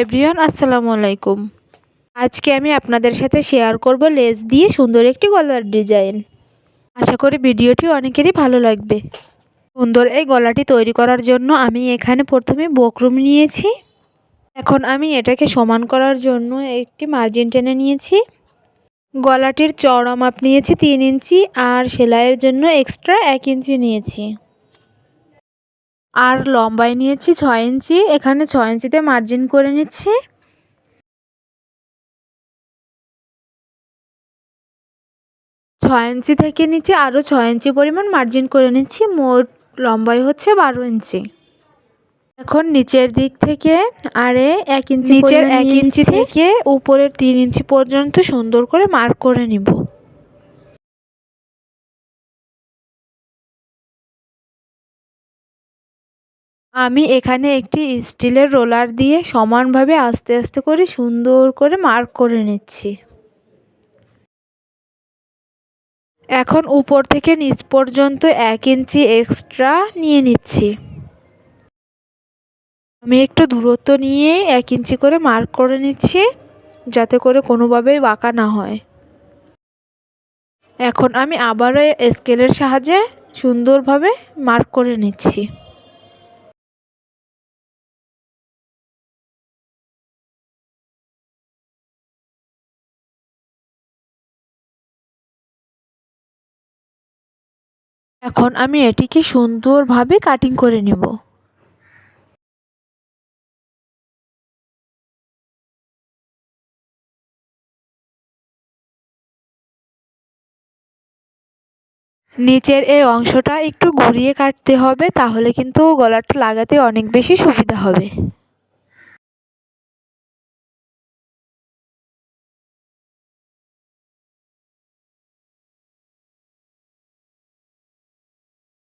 Everyone, আসসালামু আলাইকুম। আজকে আমি আপনাদের সাথে শেয়ার করব লেস দিয়ে সুন্দর একটি গলার ডিজাইন। আশা করি ভিডিওটি অনেকেরই ভালো লাগবে। সুন্দর এই গলাটি তৈরি করার জন্য আমি এখানে প্রথমে বক্রম নিয়েছি। এখন আমি এটাকে সমান করার জন্য একটি মার্জিন টেনে নিয়েছি। গলাটির চওড়া মাপ নিয়েছি 3 ইঞ্চি আর সেলাইয়ের জন্য এক্সট্রা 1 ইঞ্চি নিয়েছি। আর লম্বায় নিয়েছি 6 ইঞ্চি। এখানে 6 ইঞ্চিতে মার্জিন করে নিচ্ছি। 6 ইঞ্চি থেকে নিচে আরও 6 ইঞ্চি পরিমাণ মার্জিন করে নিচ্ছি। মোট লম্বাই হচ্ছে 12 ইঞ্চি। এখন নিচের দিক থেকে আরে 1 ইঞ্চি নিচের পরিমাণ 1 ইঞ্চি থেকে উপরের 3 ইঞ্চি পর্যন্ত সুন্দর করে মার্ক করে নিব। আমি এখানে একটি স্টিলের রোলার দিয়ে সমানভাবে আস্তে আস্তে করে সুন্দর করে মার্ক করে নিচ্ছি। এখন উপর থেকে নিচ পর্যন্ত 1 ইঞ্চি এক্সট্রা নিয়ে নিচ্ছি। আমি একটু দূরত্ব নিয়ে 1 ইঞ্চি করে মার্ক করে নিচ্ছি, যাতে করে কোনোভাবেই বাঁকা না হয়। এখন আমি আবারও স্কেলের সাহায্যে সুন্দরভাবে মার্ক করে নিচ্ছি। এখন আমি এটিকে সুন্দরভাবে কাটিং করে নেব। নিচের এই অংশটা একটু ঘুরিয়ে কাটতে হবে, তাহলে কিন্তু গলাটা লাগাতে অনেক বেশি সুবিধা হবে।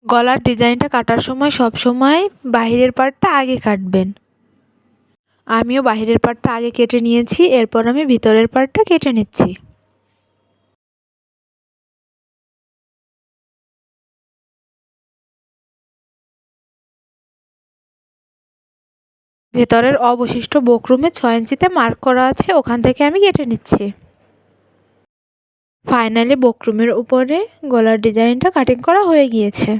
গলার ডিজাইনটা কাটার সময় সবসময় বাহিরের পার্টটা আগে কাটবেন। আমিও বাহিরের পার্টটা আগে কেটে নিয়েছি, এরপর আমি ভিতরের পার্টটা কেটে নিচ্ছি। ভেতরের অবশিষ্ট বক্রমে 6 ইঞ্চিতে মার্ক করা আছে, ওখান থেকে আমি কেটে নিচ্ছি। ফাইনালি বক্রমের উপরে গলার ডিজাইনটা কাটিং করা হয়ে গিয়েছে।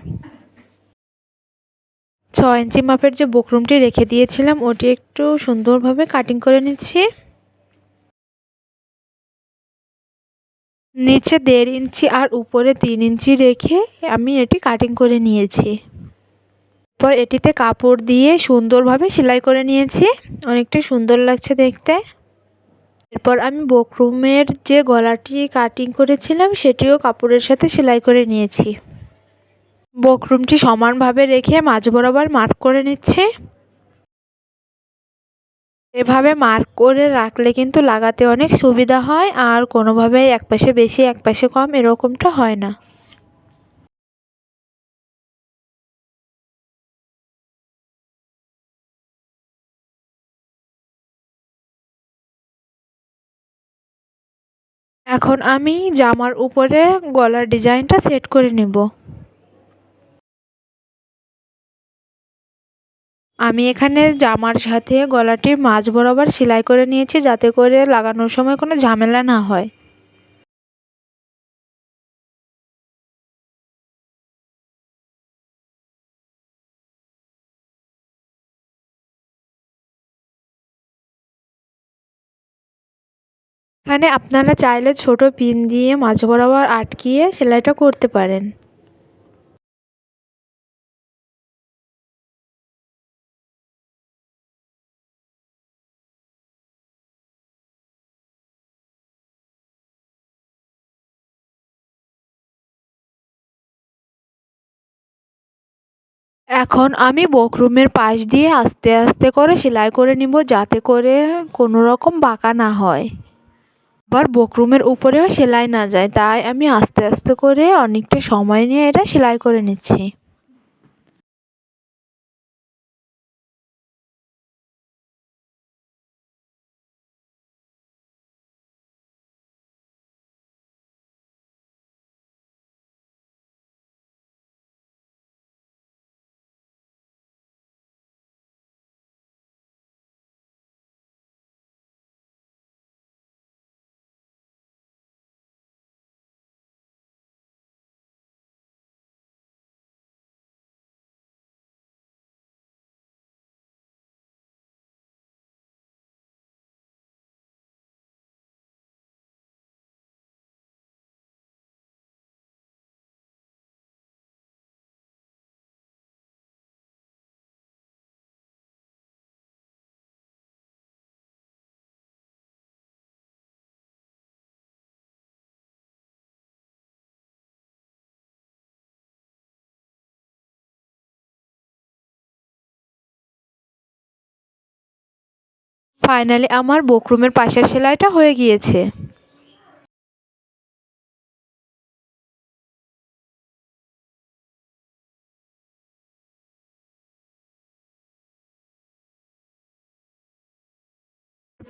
6 ইঞ্চি মাপের যে বক্রমটি রেখে দিয়েছিলাম ওটি একটু সুন্দরভাবে কাটিং করে নিচ্ছি। নিচে 1.5 ইঞ্চি আর উপরে 3 ইঞ্চি রেখে আমি এটি কাটিং করে নিয়েছি। এরপর এটিতে কাপড় দিয়ে সুন্দরভাবে সেলাই করে নিয়েছি, অনেকটা সুন্দর লাগছে দেখতে। এরপর আমি বক্রমের যে গলাটি কাটিং করেছিলাম সেটিও কাপড়ের সাথে সেলাই করে নিয়েছি। বক্রমটি সমানভাবে রেখে মাঝ বরাবর মার্ক করে নিচ্ছি। এভাবে মার্ক করে রাখলে কিন্তু লাগাতে অনেক সুবিধা হয়, আর কোনোভাবেই একপাশে বেশি একপাশে কম এরকমটা হয় না। এখন আমি জামার উপরে গলার ডিজাইনটা সেট করে নেব। আমি এখানে জামার সাথে গলাটির মাঝ বরাবর সেলাই করে নিয়েছি, যাতে করে লাগানোর সময় কোনো ঝামেলা না হয়। এখানে আপনারা চাইলে ছোট পিন দিয়ে মাঝ বরাবর আটকিয়ে সেলাইটা করতে পারেন। এখন আমি বক্রমের পাশ দিয়ে আস্তে আস্তে করে সেলাই করে নিব, যাতে করে কোনো রকম বাঁকা না হয়, আবার বক্রমের উপরেও সেলাই না যায়। তাই আমি আস্তে আস্তে করে অনেকটা সময় নিয়ে এটা সেলাই করে নিচ্ছি। ফাইনালি আমার বকরুমের পাশের সেলাইটা হয়ে গিয়েছে।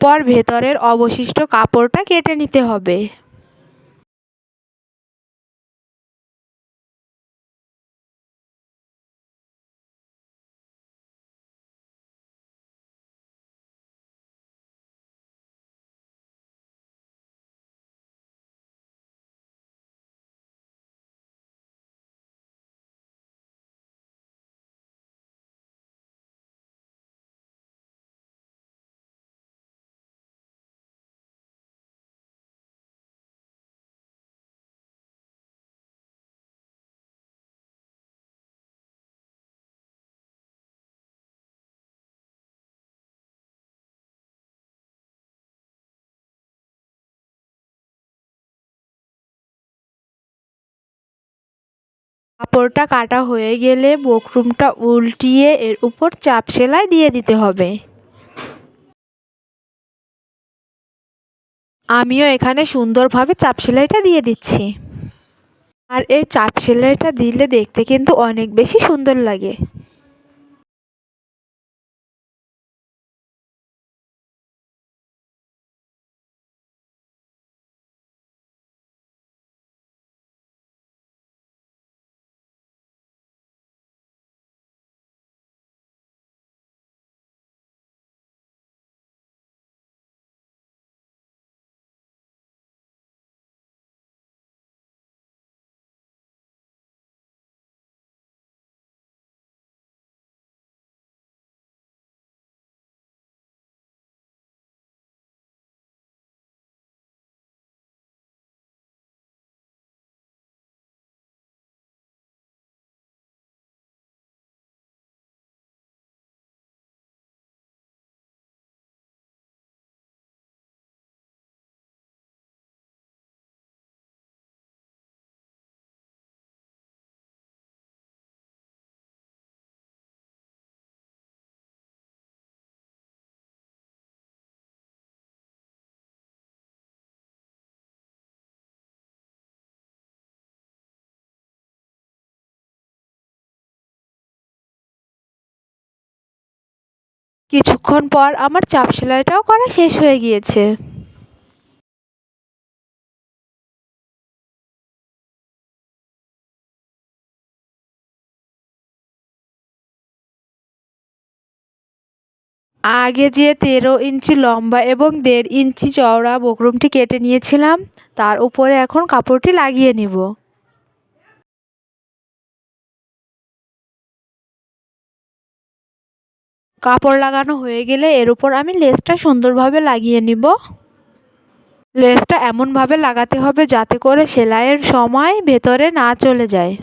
পর ভেতরের অবশিষ্ট কাপড়টা কেটে নিতে হবে। কাপড়টা কাটা হয়ে গেলে বকরুমটা উল্টিয়ে এর উপর চাপ সেলাই দিয়ে দিতে হবে। আমিও এখানে সুন্দরভাবে চাপ সেলাইটা দিয়ে দিচ্ছি। আর এই চাপ সেলাইটা দিলে দেখতে কিন্তু অনেক বেশি সুন্দর লাগে। কিছুক্ষণ পর আমার চাপ সেলাইটাও করা শেষ হয়ে গিয়েছে। আগে যে 13 ইঞ্চি লম্বা এবং 1.5 ইঞ্চি চওড়া বকরুমটি কেটে নিয়েছিলাম, তার উপরে এখন কাপড়টি লাগিয়ে নিব। কাপড় লাগানো হয়ে গেলে এর উপর আমি লেসটা সুন্দরভাবে লাগিয়ে নিব। লেসটা এমনভাবে লাগাতে হবে যাতে করে সেলাইয়ের সময় ভেতরে না চলে যায়।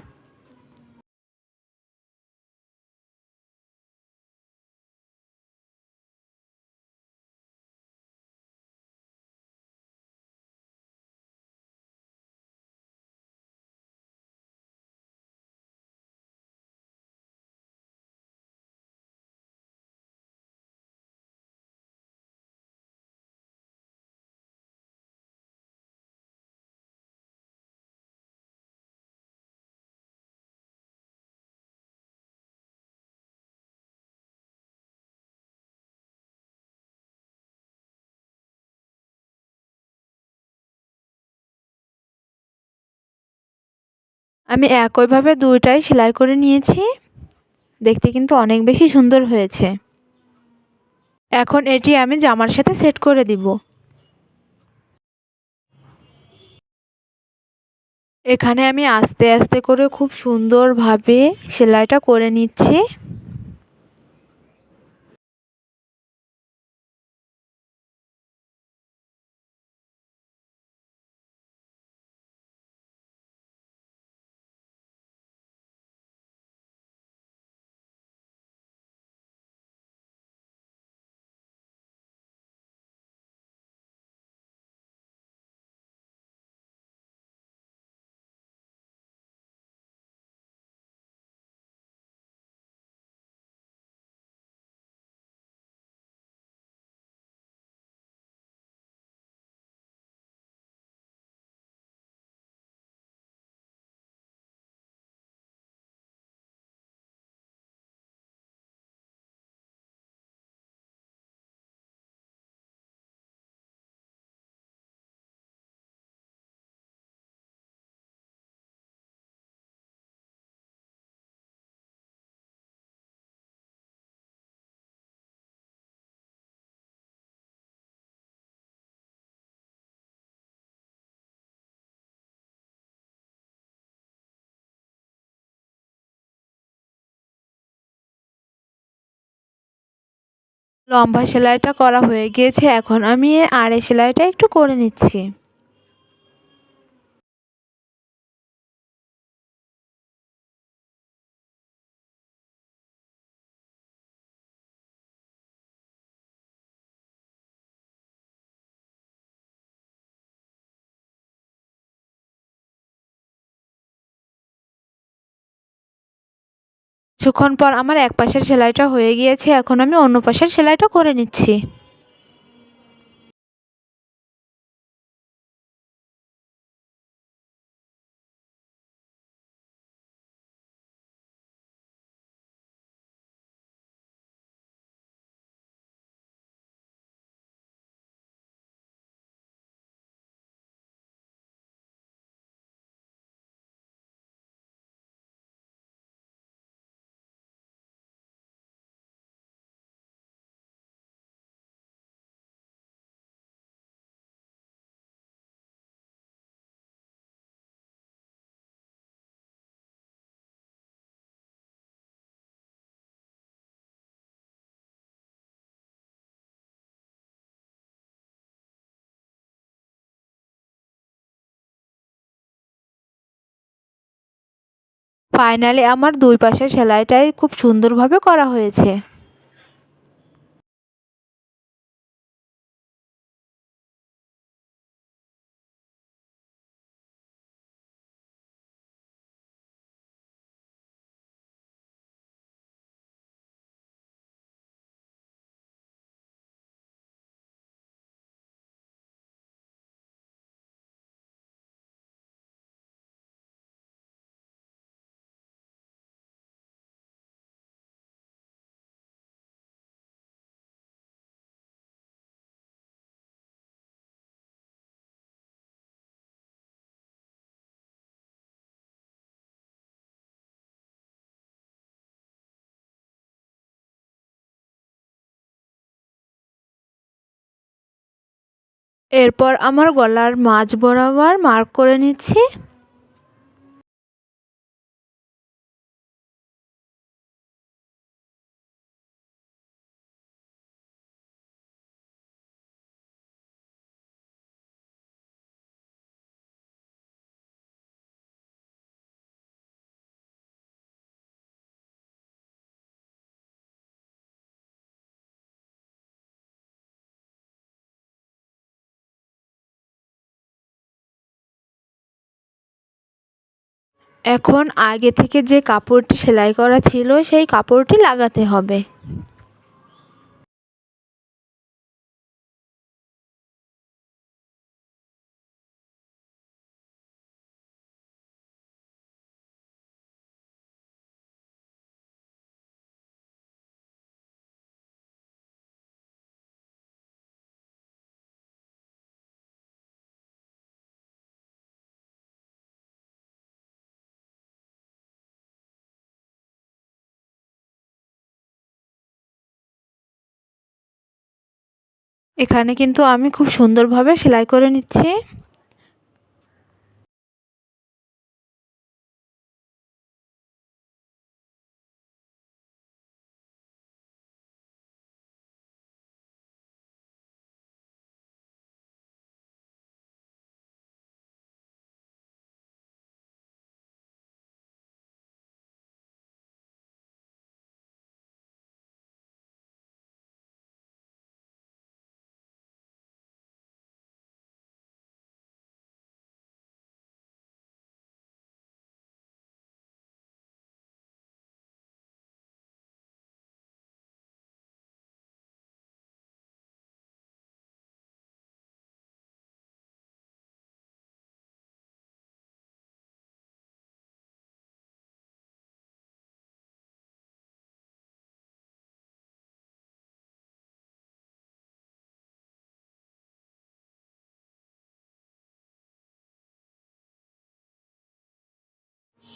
আমি একইভাবে দুইটাই সেলাই করে নিয়েছি। দেখতে কিন্তু অনেক বেশি সুন্দর হয়েছে। এখন এটি আমি জামার সাথে সেট করে দিব। এখানে আমি আস্তে আস্তে করে খুব সুন্দরভাবে সেলাইটা করে নিচ্ছি। লম্বা সেলাইটা করা হয়ে গিয়েছে, এখন আমি আড়ে সেলাইটা একটু করে নিচ্ছি। কিছুক্ষণ পর আমার এক পাশের সেলাইটা হয়ে গিয়েছে, এখন আমি অন্য পাশের সেলাইটা করে নিচ্ছি। ফাইনালি আমার দুই পাশের সেলাইটাই খুব সুন্দরভাবে করা হয়েছে। এরপর আমার গলার মাঝ বরাবর মার্ক করে নিচ্ছি। এখন আগে থেকে যে কাপড়টি সেলাই করা ছিল সেই কাপড়টি লাগাতে হবে। এখানে কিন্তু আমি খুব সুন্দরভাবে সেলাই করে নিচ্ছি।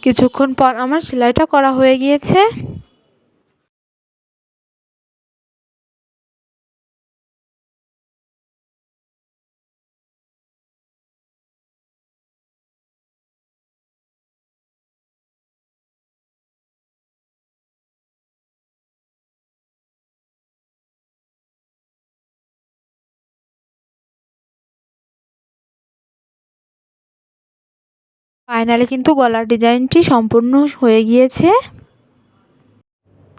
কিছুক্ষণ পর আমার সেলাইটা করা হয়ে গিয়েছে। ফাইনালি কিন্তু গলার ডিজাইনটি সম্পূর্ণ হয়ে গিয়েছে।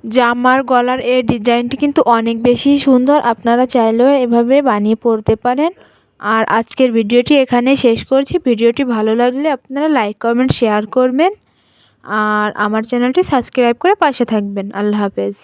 জামার গলার এই ডিজাইনটি কিন্তু অনেক বেশি সুন্দর, আপনারা চাইলেও এভাবে বানিয়ে পরতে পারেন। আর আজকের ভিডিওটি এখানে শেষ করছি। ভিডিওটি ভালো লাগলে আপনারা লাইক কমেন্ট শেয়ার করবেন আর আমার চ্যানেলটি সাবস্ক্রাইব করে পাশে থাকবেন। আল্লাহ হাফেজ।